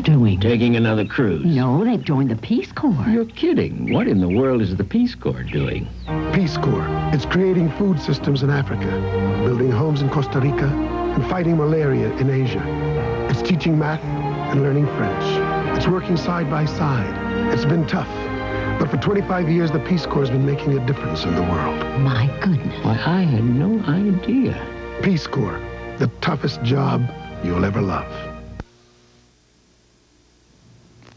doing? Taking another cruise. No, they've joined the Peace Corps. You're kidding. What in the world is the Peace Corps doing? Peace Corps. It's creating food systems in Africa, building homes in Costa Rica, and fighting malaria in Asia. It's teaching math and learning French. It's working side by side. It's been tough. But for 25 years, the Peace Corps has been making a difference in the world. My goodness. Why, I had no idea. Peace Corps, the toughest job you'll ever love.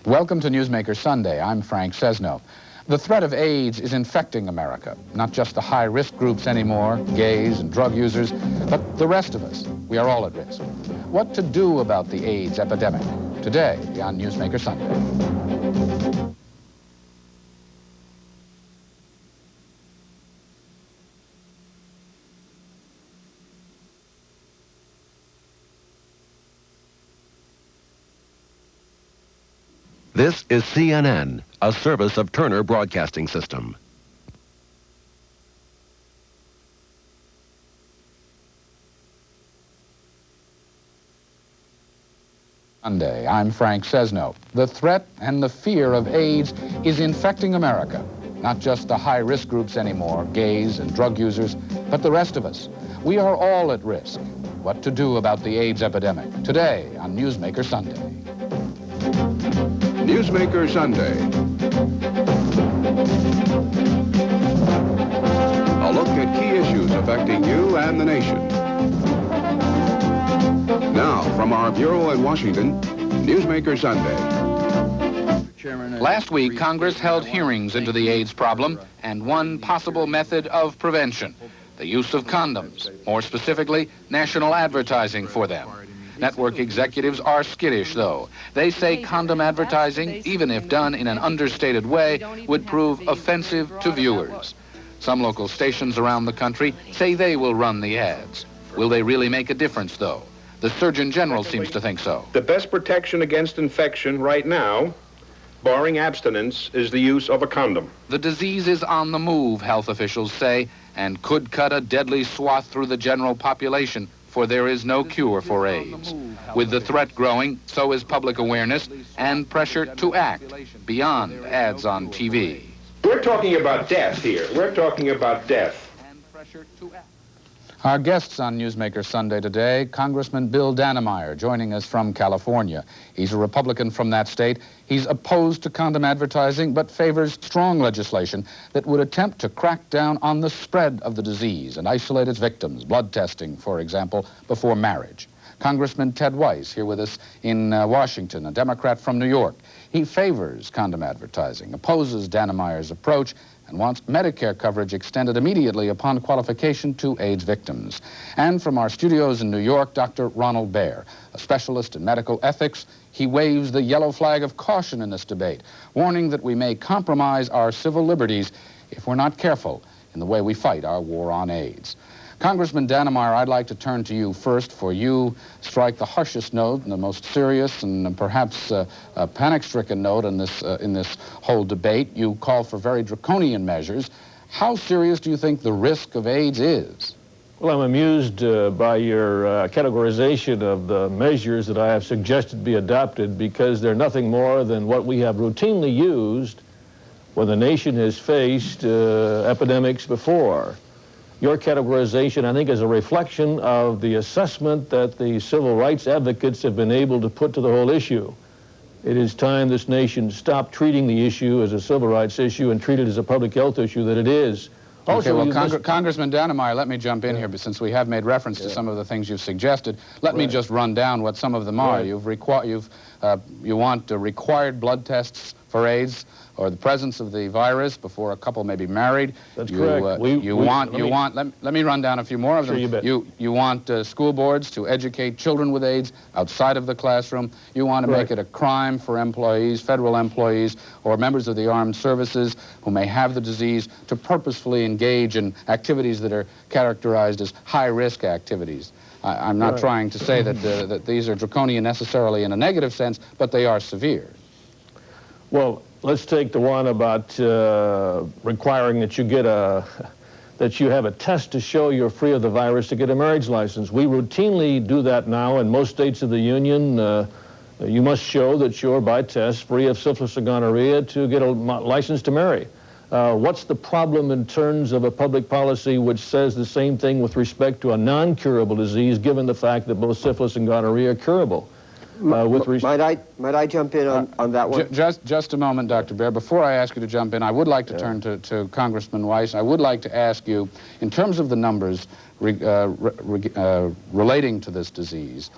Welcome to Newsmaker Sunday. I'm Frank Sesno. The threat of AIDS is infecting America. Not just the high-risk groups anymore, gays and drug users, but the rest of us. We are all at risk. What to do about the AIDS epidemic? Today on Newsmaker Sunday. This is CNN, a service of Turner Broadcasting System. Sunday, I'm Frank Sesno. The threat and the fear of AIDS is infecting America. Not just the high-risk groups anymore, gays and drug users, but the rest of us. We are all at risk. What to do about the AIDS epidemic? Today on Newsmaker Sunday. Newsmaker Sunday. A look at key issues affecting you and the nation. Now, from our bureau in Washington, Newsmaker Sunday. Last week, Congress held hearings into the AIDS problem and one possible method of prevention, the use of condoms, more specifically, national advertising for them. Network executives are skittish, though. They say condom advertising, even if done in an understated way, would prove offensive to viewers. Some local stations around the country say they will run the ads. Will they really make a difference, though? The Surgeon General seems to think so. The best protection against infection right now, barring abstinence, is the use of a condom. The disease is on the move, health officials say, and could cut a deadly swath through the general population, for there is no cure for AIDS. With the threat growing, so is public awareness and pressure to act beyond ads on TV. We're talking about death here. We're talking about death. Our guests on Newsmaker Sunday today, Congressman Bill Dannemayer, joining us from California. He's a Republican from that state. He's opposed to condom advertising, but favors strong legislation that would attempt to crack down on the spread of the disease and isolate its victims, blood testing, for example, before marriage. Congressman Ted Weiss, here with us in Washington, a Democrat from New York. He favors condom advertising, opposes Dannemeyer's approach, and wants Medicare coverage extended immediately upon qualification to AIDS victims. And from our studios in New York, Dr. Ronald, a specialist in medical ethics. He waves the yellow flag of caution in this debate, warning that we may compromise our civil liberties if we're not careful in the way we fight our war on AIDS. Congressman Dannemayer, I'd like to turn to you first, for you strike the harshest note and the most serious and perhaps panic-stricken note in this whole debate. You call for very draconian measures. How serious do you think the risk of AIDS is? Well, I'm amused by your categorization of the measures that I have suggested be adopted, because they're nothing more than what we have routinely used when the nation has faced epidemics before. Your categorization, I think, is a reflection of the assessment that the civil rights advocates have been able to put to the whole issue. It is time this nation stopped treating the issue as a civil rights issue and treat it as a public health issue that it is. Also, okay, well, Congressman Dannemayer, let me jump in here, but since we have made reference to some of the things you've suggested, let me just run down what some of them are. You want required blood tests for AIDS, or the presence of the virus before a couple may be married. That's correct. Let me run down a few more of them. Sure, you bet. You want school boards to educate children with AIDS outside of the classroom. You want to make it a crime for employees, federal employees, or members of the armed services who may have the disease to purposefully engage in activities that are characterized as high-risk activities. I'm not trying to say that these are draconian necessarily in a negative sense, but they are severe. Well, let's take the one about requiring that you have a test to show you're free of the virus to get a marriage license. We routinely do that now in most states of the Union. You must show that you're, by test, free of syphilis or gonorrhea to get a license to marry. What's the problem in terms of a public policy which says the same thing with respect to a non-curable disease, given the fact that both syphilis and gonorrhea are curable? Might I jump in on that one? Just a moment, Dr. Baer. Before I ask you to jump in, I would like to turn to Congressman Weiss. I would like to ask you, in terms of the numbers relating to this disease,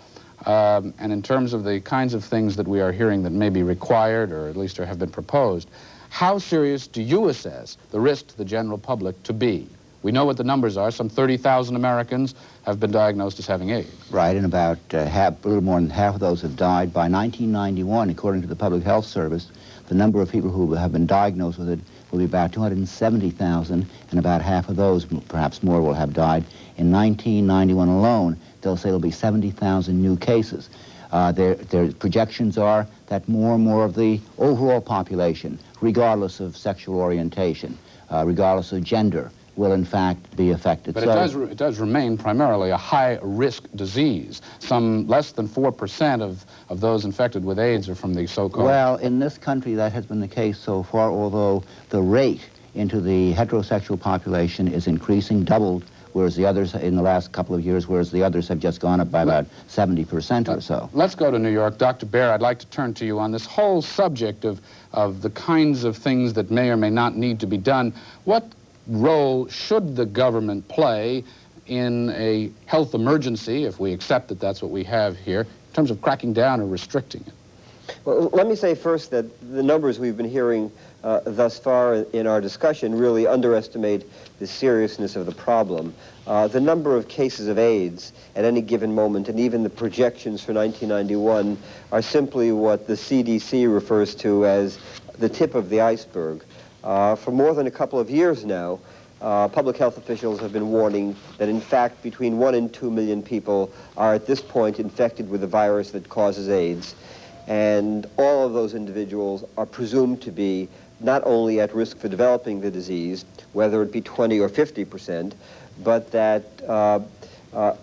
and in terms of the kinds of things that we are hearing that may be required, or at least have been proposed, how serious do you assess the risk to the general public to be? We know what the numbers are. Some 30,000 Americans have been diagnosed as having AIDS. Right, and about a little more than half of those have died. By 1991, according to the Public Health Service, the number of people who have been diagnosed with it will be about 270,000, and about half of those, perhaps more, will have died. In 1991 alone, they'll say there'll be 70,000 new cases. Their projections are that more and more of the overall population, regardless of sexual orientation, regardless of gender, will in fact be affected. But it does remain primarily a high-risk disease. Some less than 4% of those infected with AIDS are from the so-called... Well, in this country that has been the case so far, although the rate into the heterosexual population is increasing, doubled, whereas the others in the last couple of years, whereas the others have just gone up by about 70% or so. Let's go to New York. Dr. Baer, I'd like to turn to you on this whole subject of the kinds of things that may or may not need to be done. What role should the government play in a health emergency, if we accept that that's what we have here, in terms of cracking down or restricting it? Well, let me say first that the numbers we've been hearing thus far in our discussion really underestimate the seriousness of the problem. The number of cases of AIDS at any given moment, and even the projections for 1991, are simply what the CDC refers to as the tip of the iceberg. For more than a couple of years now, public health officials have been warning that, in fact, between 1 and 2 million people are at this point infected with the virus that causes AIDS. And all of those individuals are presumed to be not only at risk for developing the disease, whether it be 20 or 50%, but that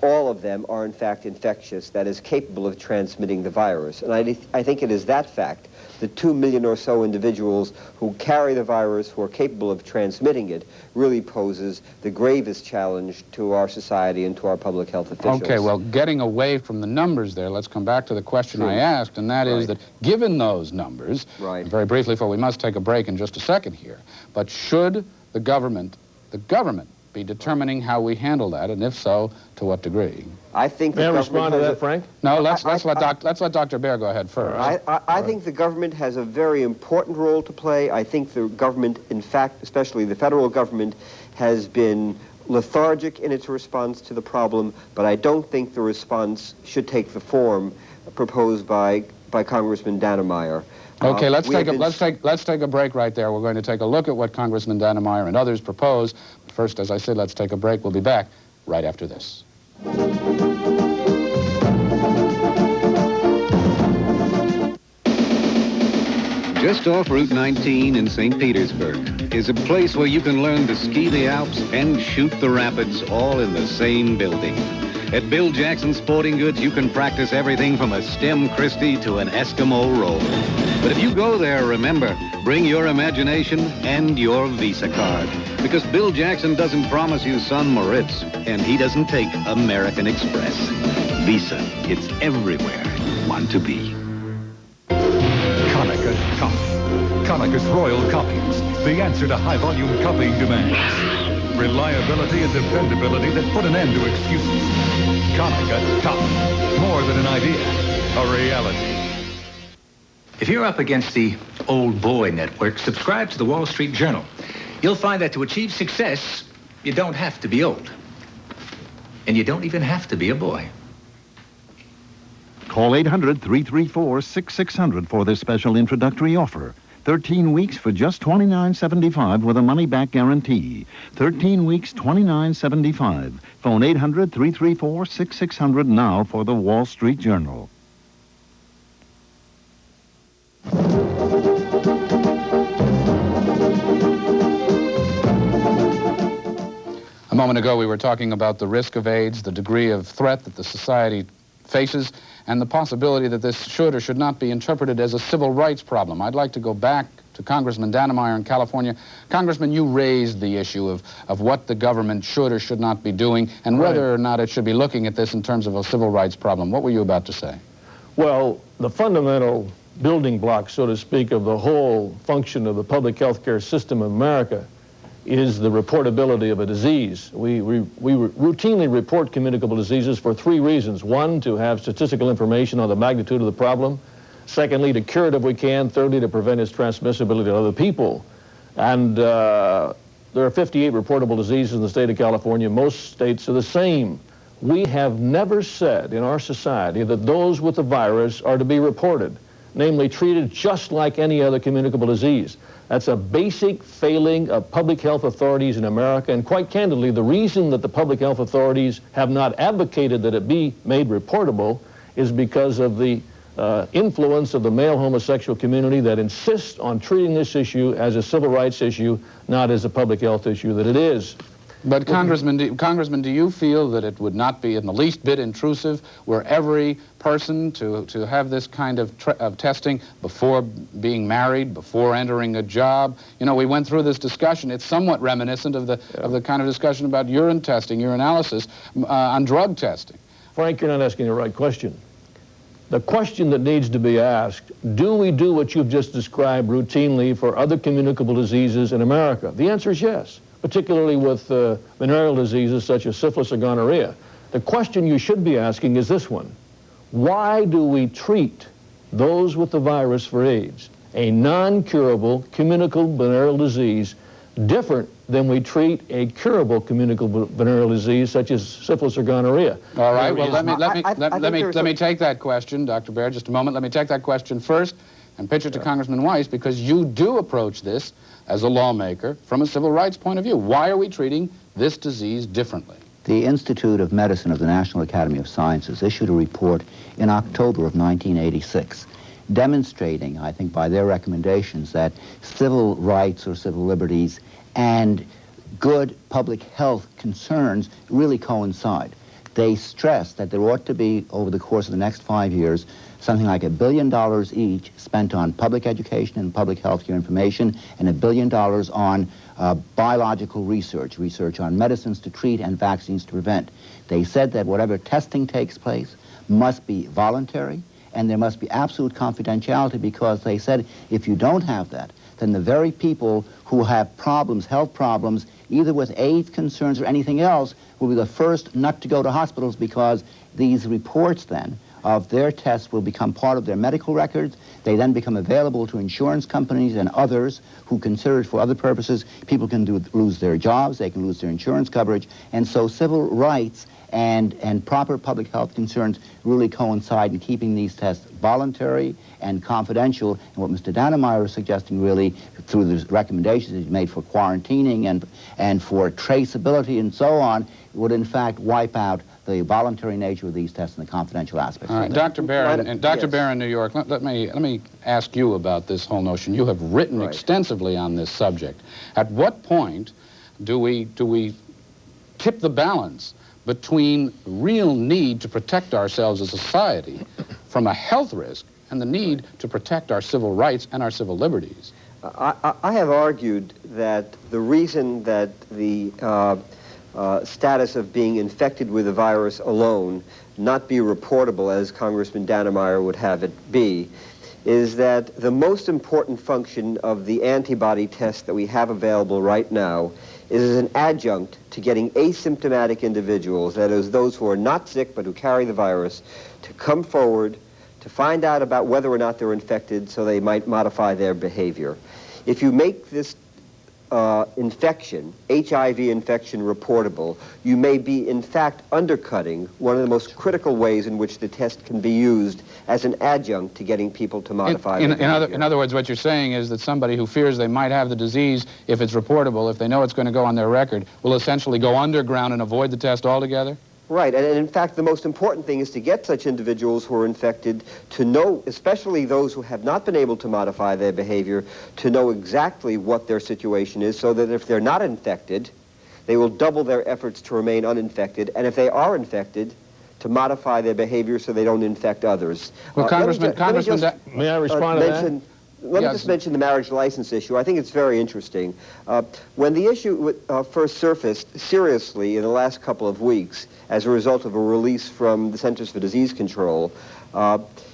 all of them are, in fact, infectious, that is, capable of transmitting the virus. And I think it is that fact, the 2 million or so individuals who carry the virus, who are capable of transmitting it, really poses the gravest challenge to our society and to our public health officials. Okay, well, getting away from the numbers there, let's come back to the question I asked, and that is that given those numbers, very briefly, for we must take a break in just a second here, but should the government be determining how we handle that, and if so, to what degree? I think May I respond to that, Frank? No, let's let Dr. Baer go ahead first. I think the government has a very important role to play. I think the government, in fact, especially the federal government, has been lethargic in its response to the problem, but I don't think the response should take the form proposed by Congressman Dannemayer. Okay, let's take a break right there. We're going to take a look at what Congressman Dannemayer and others propose. But first, as I said, let's take a break. We'll be back right after this. Just off Route 19 in St. Petersburg is a place where you can learn to ski the Alps and shoot the rapids all in the same building. At Bill Jackson Sporting Goods, you can practice everything from a stem Christie to an Eskimo roll. But if you go there, remember, bring your imagination and your Visa card. Because Bill Jackson doesn't promise you Sun Moritz, and he doesn't take American Express. Visa, it's everywhere you want to be. Konica Cup. Konica's Royal Copies, the answer to high-volume copying demands. Reliability and dependability that put an end to excuses. Konica Cup. More than an idea, a reality. If you're up against the old boy network, subscribe to the Wall Street Journal. You'll find that to achieve success, you don't have to be old. And you don't even have to be a boy. Call 800-334-6600 for this special introductory offer. 13 weeks for just $29.75 with a money-back guarantee. 13 weeks, $29.75. Phone 800-334-6600 now for the Wall Street Journal. A moment ago, we were talking about the risk of AIDS, the degree of threat that the society faces and the possibility that this should or should not be interpreted as a civil rights problem. I'd like to go back to Congressman Dannemayer in California. Congressman, you raised the issue of what the government should or should not be doing and whether or not it should be looking at this in terms of a civil rights problem. What were you about to say? Well, the fundamental building block, so to speak, of the whole function of the public health care system in America is the reportability of a disease. We routinely report communicable diseases for three reasons. One, to have statistical information on the magnitude of the problem. Secondly, to cure it if we can. Thirdly, to prevent its transmissibility to other people. And there are 58 reportable diseases in the state of California. Most states are the same. We have never said in our society that those with the virus are to be reported, namely treated just like any other communicable disease. That's a basic failing of public health authorities in America, and quite candidly, the reason that the public health authorities have not advocated that it be made reportable is because of the influence of the male homosexual community that insists on treating this issue as a civil rights issue, not as a public health issue that it is. But Congressman, do you feel that it would not be in the least bit intrusive were every person to have this kind of testing before being married, before entering a job? You know, we went through this discussion. It's somewhat reminiscent of the kind of discussion about urine testing, urinalysis, on drug testing. Frank, you're not asking the right question. The question that needs to be asked, do we do what you've just described routinely for other communicable diseases in America? The answer is yes, particularly with venereal diseases such as syphilis or gonorrhea. The question you should be asking is this one. Why do we treat those with the virus for AIDS, a non-curable communicable venereal disease, different than we treat a curable communicable venereal disease such as syphilis or gonorrhea? All right, well, let me take that question, Dr. Baer, just a moment. Let me take that question first and pitch it to Congressman Weiss, because you do approach this as a lawmaker from a civil rights point of view. Why are we treating this disease differently? The Institute of Medicine of the National Academy of Sciences issued a report in October of 1986 demonstrating, I think by their recommendations, that civil rights or civil liberties and good public health concerns really coincide. They stressed that there ought to be, over the course of the next 5 years, something like $1 billion each spent on public education and public health care information, and $1 billion on biological research, research on medicines to treat and vaccines to prevent. They said that whatever testing takes place must be voluntary, and there must be absolute confidentiality, because they said if you don't have that, then the very people who have problems, health problems, either with AIDS concerns or anything else, will be the first not to go to hospitals, because these reports then of their tests will become part of their medical records. They then become available to insurance companies and others who consider it for other purposes. People can lose their jobs, they can lose their insurance coverage, and so civil rights and proper public health concerns really coincide in keeping these tests voluntary and confidential. And what Mr. Dannemayer is suggesting really, through the recommendations he's made for quarantining and for traceability and so on, would in fact wipe out the voluntary nature of these tests and the confidential aspects. All right, Dr. Baer, Dr. Baer in New York, let me ask you about this whole notion. You have written extensively on this subject. At what point do we tip the balance between real need to protect ourselves as a society from a health risk and the need to protect our civil rights and our civil liberties? I have argued that the reason that the status of being infected with the virus alone not be reportable, as Congressman Dannemayer would have it be, is that the most important function of the antibody test that we have available right now is as an adjunct to getting asymptomatic individuals, that is, those who are not sick but who carry the virus, to come forward to find out about whether or not they're infected so they might modify their behavior. If you make this infection, HIV infection, reportable, you may be in fact undercutting one of the most critical ways in which the test can be used as an adjunct to getting people to modify their behavior. In other words, what you're saying is that somebody who fears they might have the disease, if it's reportable, if they know it's going to go on their record, will essentially go underground and avoid the test altogether? Right, and in fact, the most important thing is to get such individuals who are infected to know, especially those who have not been able to modify their behavior, to know exactly what their situation is, so that if they're not infected, they will double their efforts to remain uninfected, and if they are infected, to modify their behavior so they don't infect others. Well, Congressman, may I respond to that? Let me just mention the marriage license issue. I think it's very interesting. When the issue first surfaced seriously in the last couple of weeks as a result of a release from the Centers for Disease Control,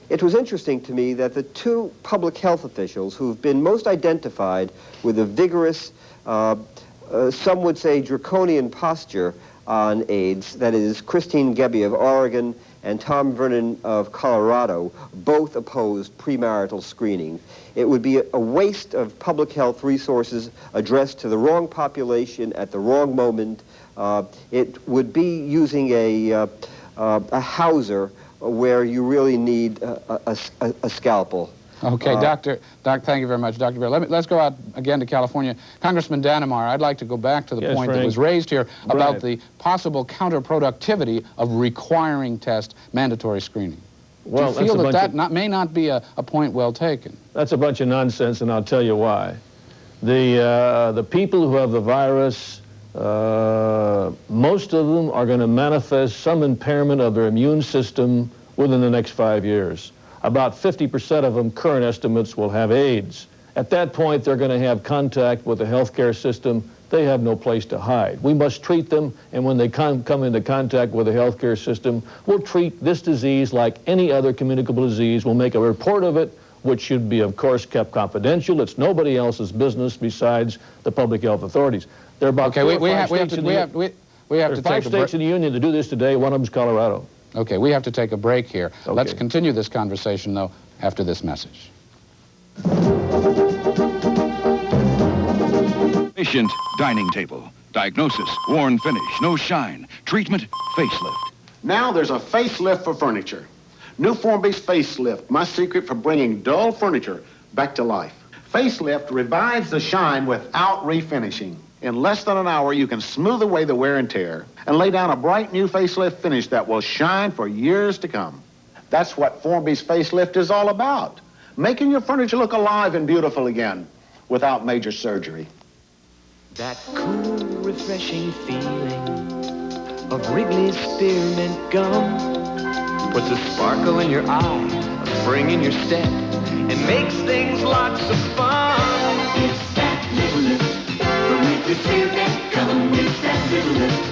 it was interesting to me that the two public health officials who've been most identified with a vigorous, some would say draconian posture on AIDS, that is Christine Gebbie of Oregon and Tom Vernon of Colorado, both opposed premarital screening. It would be a waste of public health resources addressed to the wrong population at the wrong moment. It would be using a Hauser where you really need a scalpel. Okay, Doctor, thank you very much, Dr. Bear. Let's go out again to California. Congressman Dannemayer, I'd like to go back to the point Frank. that was raised here about the possible counterproductivity of requiring mandatory screening. Well, do you feel that may not be a point well taken? That's a bunch of nonsense, and I'll tell you why. The people who have the virus, most of them are going to manifest some impairment of their immune system within the next 5 years. About 50% of them, current estimates, will have AIDS. At that point, they're going to have contact with the healthcare system. They have no place to hide. We must treat them, and when they come into contact with the healthcare system, we'll treat this disease like any other communicable disease. We'll make a report of it, which should be, of course, kept confidential. It's nobody else's business besides the public health authorities. There are about we have to take a break. 5 states in the union to do this today. One of them is Colorado. Okay, we have to take a break here. Okay. Let's continue this conversation, though, after this message. Patient dining table. Diagnosis, worn finish, no shine. Treatment, facelift. Now there's a facelift for furniture. New form-based facelift, my secret for bringing dull furniture back to life. Facelift revives the shine without refinishing. In less than an hour, you can smooth away the wear and tear and lay down a bright new facelift finish that will shine for years to come. That's what form-based facelift is all about. Making your furniture look alive and beautiful again without major surgery. That cool, refreshing feeling of Wrigley's Spearmint Gum puts a sparkle in your eye, a spring in your step, and makes things lots of fun. It's that little lift from Wrigley's Spearmint Gum. It's that little lift.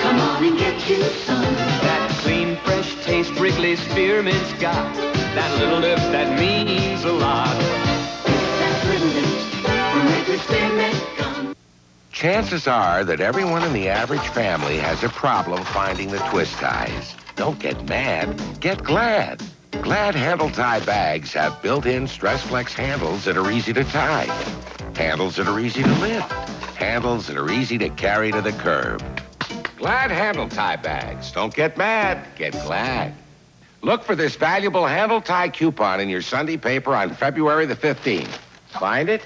Come on and get you some. That clean, fresh taste Wrigley's Spearmint's got. That little lift that means a lot. It's that little lift from Wrigley's Spearmint Gum. Chances are that everyone in the average family has a problem finding the twist ties. Don't get mad, get glad. Glad handle tie bags have built-in stress flex handles that are easy to tie. Handles that are easy to lift. Handles that are easy to carry to the curb. Glad handle tie bags. Don't get mad, get glad. Look for this valuable handle tie coupon in your Sunday paper on February the 15th. Find it?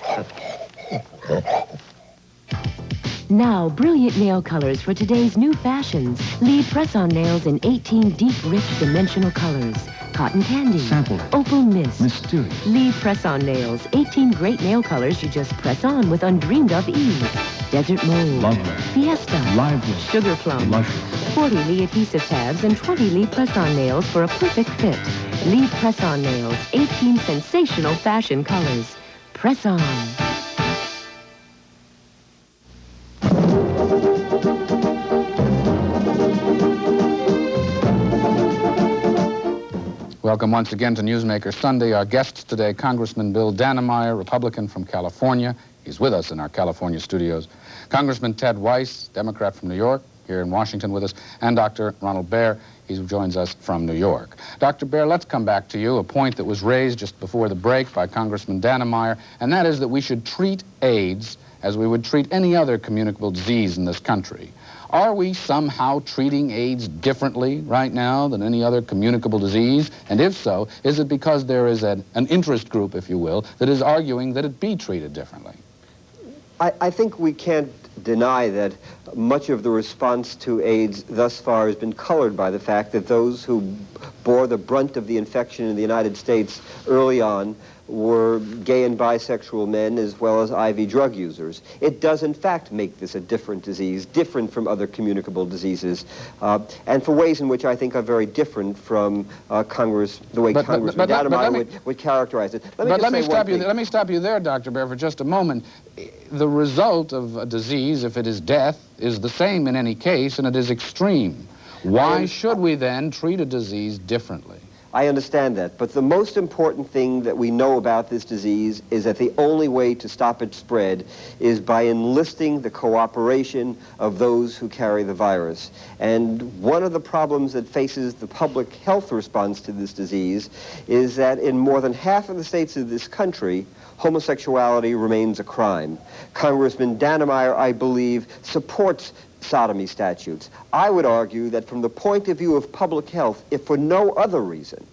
Now, brilliant nail colors for today's new fashions. Leave press-on nails in 18 deep, rich, dimensional colors. Cotton candy. Sample. Opal mist. Mysterious. Leave press-on nails. 18 great nail colors you just press on with undreamed-of ease. Desert mold. Lovely. Fiesta. Lively. Sugar plum. Luscious. 40 Lee adhesive tabs and 20 Lee press-on nails for a perfect fit. Lee press-on nails. 18 sensational fashion colors. Press on. Welcome once again to Newsmaker Sunday. Our guests today, Congressman Bill Dannemayer, Republican from California. He's with us in our California studios. Congressman Ted Weiss, Democrat from New York, here in Washington with us, and Dr. Ronald Baer. He joins us from New York. Dr. Baer, let's come back to you, a point that was raised just before the break by Congressman Dannemayer, and that is that we should treat AIDS as we would treat any other communicable disease in this country. Are we somehow treating AIDS differently right now than any other communicable disease? And if so, is it because there is an interest group, if you will, that is arguing that it be treated differently? I think we can't deny that much of the response to AIDS thus far has been colored by the fact that those who bore the brunt of the infection in the United States early on were gay and bisexual men as well as IV drug users. It does, in fact, make this a different disease, different from other communicable diseases, and for ways in which I think are very different from the way Congressman Dannemayer would characterize it. Let me stop you there, Dr. Baer, for just a moment. The result of a disease, if it is death, is the same in any case, and it is extreme. Why should we then treat a disease differently? I understand that, but the most important thing that we know about this disease is that the only way to stop its spread is by enlisting the cooperation of those who carry the virus. And one of the problems that faces the public health response to this disease is that in more than half of the states of this country, homosexuality remains a crime. Congressman Dannemayer, I believe, supports sodomy statutes. I would argue that from the point of view of public health, if for no other reason,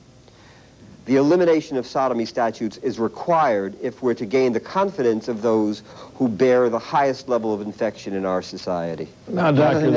the elimination of sodomy statutes is required if we're to gain the confidence of those who bear the highest level of infection in our society. Now, Doctor,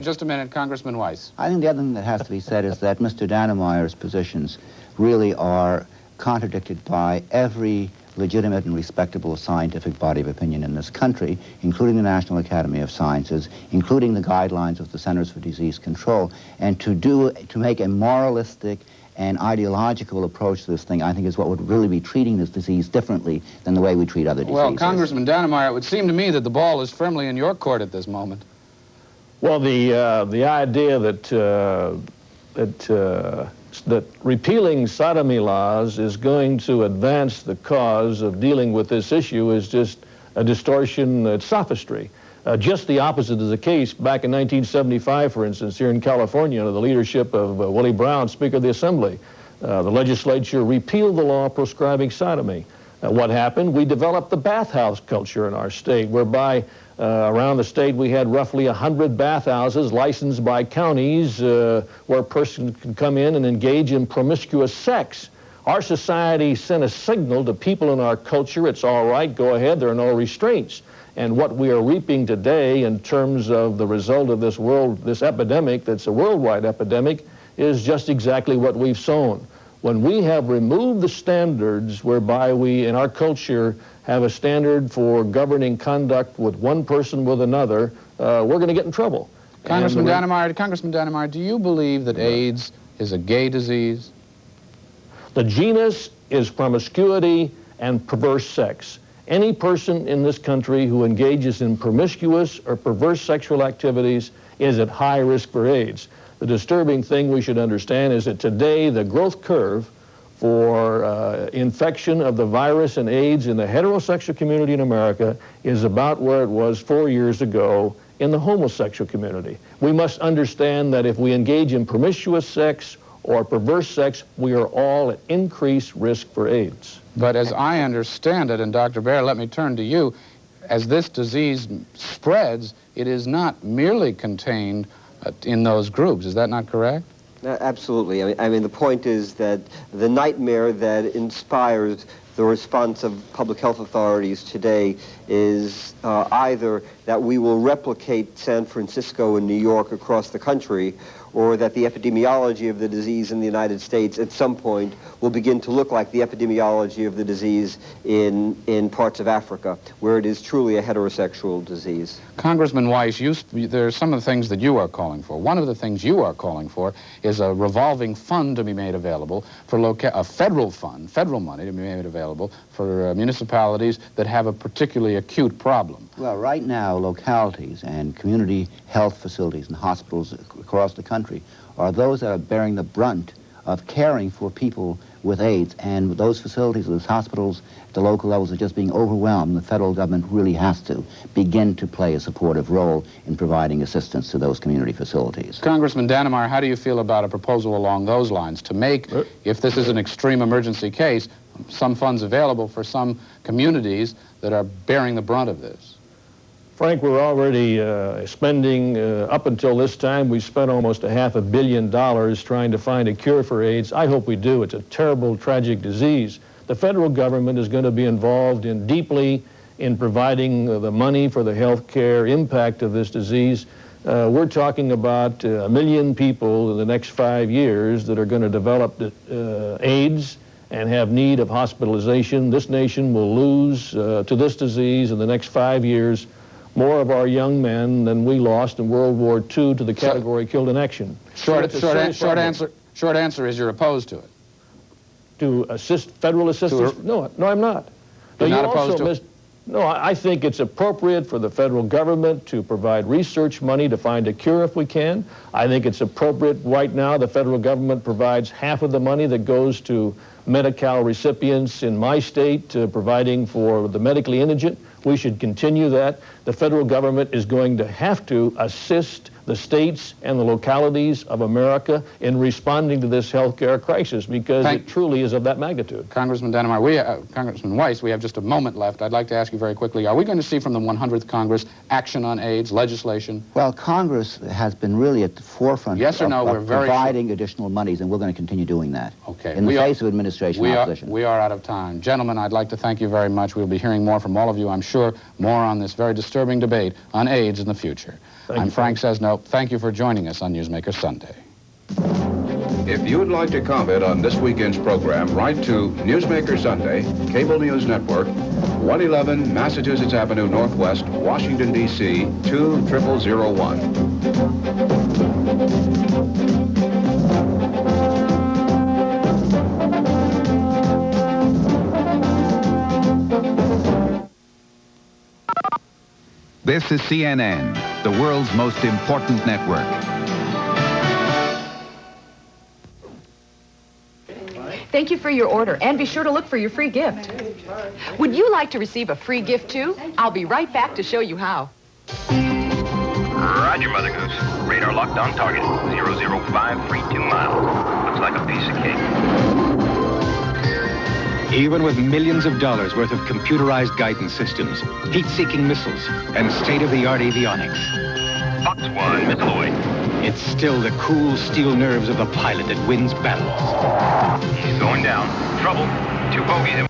just a minute, Congressman Weiss. I think the other thing that has to be said is that Mr. Dannemeyer's positions really are contradicted by every legitimate and respectable scientific body of opinion in this country, including the National Academy of Sciences, including the guidelines of the Centers for Disease Control, and to make a moralistic and ideological approach to this thing, I think is what would really be treating this disease differently than the way we treat other diseases. Well, Congressman Dannemayer, it would seem to me that the ball is firmly in your court at this moment. Well, the idea that repealing sodomy laws is going to advance the cause of dealing with this issue is just a distortion, it's sophistry. Just the opposite is the case back in 1975, for instance, here in California, under the leadership of Willie Brown, Speaker of the Assembly. The legislature repealed the law proscribing sodomy. What happened? We developed the bathhouse culture in our state, whereby around the state we had roughly 100 bathhouses licensed by counties where a person could come in and engage in promiscuous sex. Our society sent a signal to people in our culture, it's all right, go ahead, there are no restraints. And what we are reaping today in terms of the result of this epidemic, that's a worldwide epidemic, is just exactly what we've sown. When we have removed the standards whereby we, in our culture, have a standard for governing conduct with one person with another, we're going to get in trouble. Congressman Dannemayer, do you believe that AIDS is a gay disease? The genus is promiscuity and perverse sex. Any person in this country who engages in promiscuous or perverse sexual activities is at high risk for AIDS. The disturbing thing we should understand is that today the growth curve for infection of the virus and AIDS in the heterosexual community in America is about where it was 4 years ago in the homosexual community. We must understand that if we engage in promiscuous sex or perverse sex, we are all at increased risk for AIDS. But as I understand it, and Dr. Baer, let me turn to you, as this disease spreads, it is not merely contained in those groups. Is that not correct? Absolutely. I mean, the point is that the nightmare that inspires the response of public health authorities today is either that we will replicate San Francisco and New York across the country, or that the epidemiology of the disease in the United States at some point will begin to look like the epidemiology of the disease in parts of Africa, where it is truly a heterosexual disease. Congressman Weiss, there are some of the things that you are calling for. One of the things you are calling for is a revolving fund to be made available for a federal fund, federal money to be made available for municipalities that have a particularly acute problem. Well, right now, localities and community health facilities and hospitals across the country are those that are bearing the brunt of caring for people with AIDS, and those facilities, those hospitals at the local levels are just being overwhelmed. The federal government really has to begin to play a supportive role in providing assistance to those community facilities. Congressman Dannemayer, how do you feel about a proposal along those lines to make, if this is an extreme emergency case, some funds available for some communities that are bearing the brunt of this? Frank, we're already spending, up until this time, we've spent almost $500 million trying to find a cure for AIDS. I hope we do. It's a terrible, tragic disease. The federal government is going to be involved deeply in providing the money for the health care impact of this disease. We're talking about 1 million people in the next 5 years that are going to develop AIDS and have need of hospitalization, this nation will lose to this disease in the next 5 years more of our young men than we lost in World War II to the category killed in action. Short answer is you're opposed to it. To assist, federal assistance? No, I'm not. You're not opposed to it? No, I think it's appropriate for the federal government to provide research money to find a cure if we can. I think it's appropriate right now the federal government provides half of the money that goes to Medi-Cal recipients in my state, providing for the medically indigent. We should continue that. The federal government is going to have to assist the states and the localities of America in responding to this health care crisis because it truly is of that magnitude. Congressman Dannemayer, Congressman Weiss, we have just a moment left. I'd like to ask you very quickly, are we going to see from the 100th Congress action on AIDS, legislation? Well, Congress has been really at the forefront of providing additional monies, and we're going to continue doing that. Okay. In the face of administration opposition. We are out of time. Gentlemen, I'd like to thank you very much. We'll be hearing more from all of you, I'm sure, more on this very disturbing debate on AIDS in the future. I'm Frank Sesno. Thank you for joining us on Newsmaker Sunday. If you would like to comment on this weekend's program, write to Newsmaker Sunday, Cable News Network, 111 Massachusetts Avenue Northwest, Washington, D.C., 20001. This is CNN, the world's most important network. Thank you for your order, and be sure to look for your free gift. Would you like to receive a free gift, too? I'll be right back to show you how. Roger, Mother Goose. Radar locked on target. 00532 miles. Looks like a piece of cake. Even with millions of dollars worth of computerized guidance systems, heat-seeking missiles, and state-of-the-art avionics. Fox 1, Miss Lloyd. It's still the cool steel nerves of the pilot that wins battles. He's going down. Trouble. 2 bogeys.